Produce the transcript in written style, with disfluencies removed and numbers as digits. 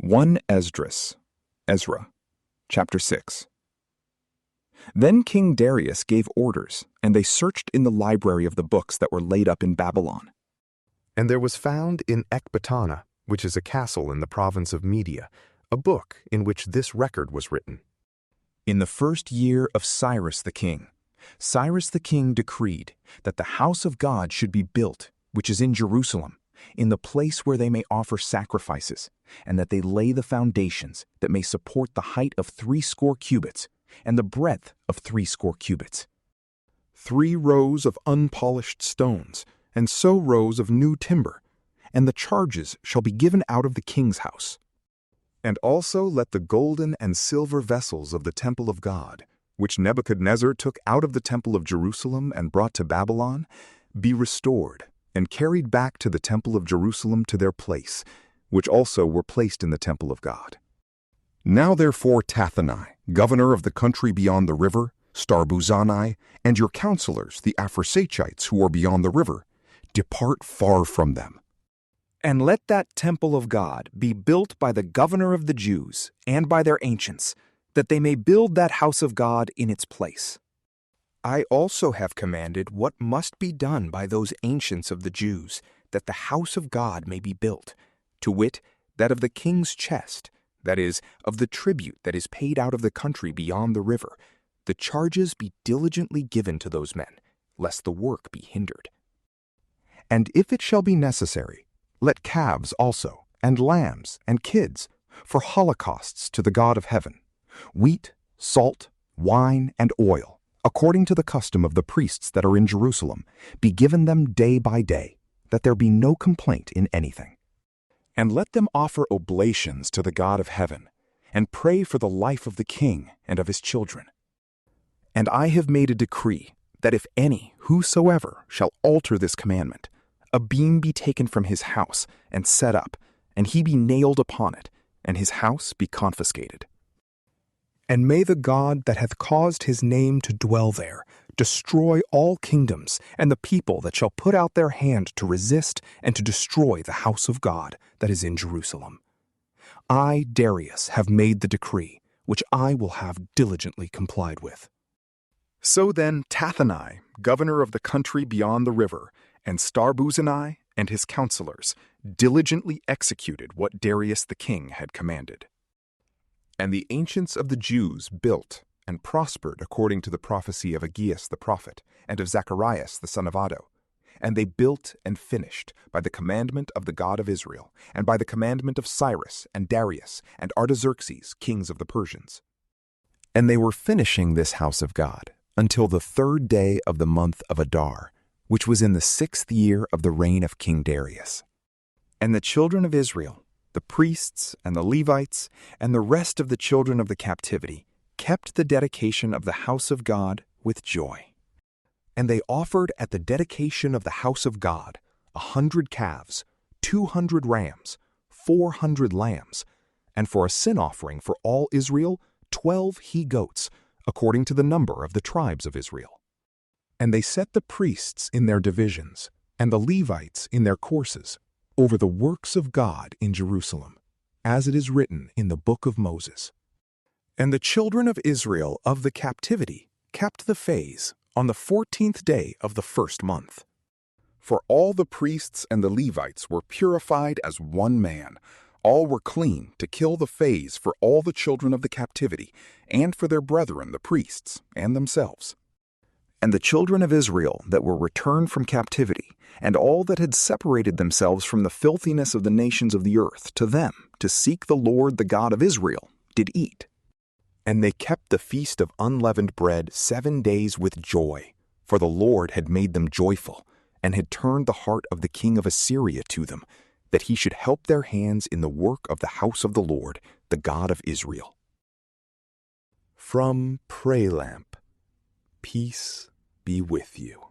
1 Esdras, Ezra, chapter 6. Then King Darius gave orders, and they searched in the library of the books that were laid up in Babylon. And there was found in Ecbatana, which is a castle in the province of Media, a book in which this record was written. In the first year of Cyrus the king decreed that the house of God should be built, which is in Jerusalem, in the place where they may offer sacrifices, and that they lay the foundations that may support the height of 60 cubits, and the breadth of 60 cubits. 3 rows of unpolished stones, and so rows of new timber, and the charges shall be given out of the king's house. And also let the golden and silver vessels of the temple of God, which Nebuchadnezzar took out of the temple of Jerusalem and brought to Babylon, be restored and carried back to the temple of Jerusalem to their place, which also were placed in the temple of God. Now therefore Tathenai, governor of the country beyond the river, Starbuzani, and your counselors, the Aphraschites who are beyond the river, depart far from them. And let that temple of God be built by the governor of the Jews and by their ancients, that they may build that house of God in its place. I also have commanded what must be done by those ancients of the Jews, that the house of God may be built, to wit, that of the king's chest, that is, of the tribute that is paid out of the country beyond the river, the charges be diligently given to those men, lest the work be hindered. And if it shall be necessary, let calves also, and lambs, and kids, for holocausts to the God of heaven, wheat, salt, wine, and oil, according to the custom of the priests that are in Jerusalem, be given them day by day, that there be no complaint in anything. And let them offer oblations to the God of heaven, and pray for the life of the king and of his children. And I have made a decree that if any, whosoever, shall alter this commandment, a beam be taken from his house and set up, and he be nailed upon it, and his house be confiscated. And may the God that hath caused his name to dwell there destroy all kingdoms and the people that shall put out their hand to resist and to destroy the house of God that is in Jerusalem. I, Darius, have made the decree, which I will have diligently complied with. So then Tathenai, governor of the country beyond the river, and Starbuzani and his counselors diligently executed what Darius the king had commanded. And the ancients of the Jews built and prospered according to the prophecy of Aggeus the prophet and of Zacharias the son of Addo. And they built and finished by the commandment of the God of Israel, and by the commandment of Cyrus and Darius and Artaxerxes, kings of the Persians. And they were finishing this house of God until the 3rd day of the month of Adar, which was in the 6th year of the reign of King Darius. And the children of Israel, the priests and the Levites, and the rest of the children of the captivity, kept the dedication of the house of God with joy. And they offered at the dedication of the house of God 100 calves, 200 rams, 400 lambs, and for a sin offering for all Israel 12 he-goats, according to the number of the tribes of Israel. And they set the priests in their divisions, and the Levites in their courses, over the works of God in Jerusalem, as it is written in the book of Moses. And the children of Israel of the captivity kept the phase on the 14th day of the 1st month. For all the priests and the Levites were purified as one man. All were clean to kill the phase for all the children of the captivity, and for their brethren the priests, and themselves. And the children of Israel that were returned from captivity, and all that had separated themselves from the filthiness of the nations of the earth to them, to seek the Lord the God of Israel, did eat. And they kept the feast of unleavened bread 7 days with joy, for the Lord had made them joyful, and had turned the heart of the king of Assyria to them, that he should help their hands in the work of the house of the Lord, the God of Israel. From PrayLamp, peace be with you.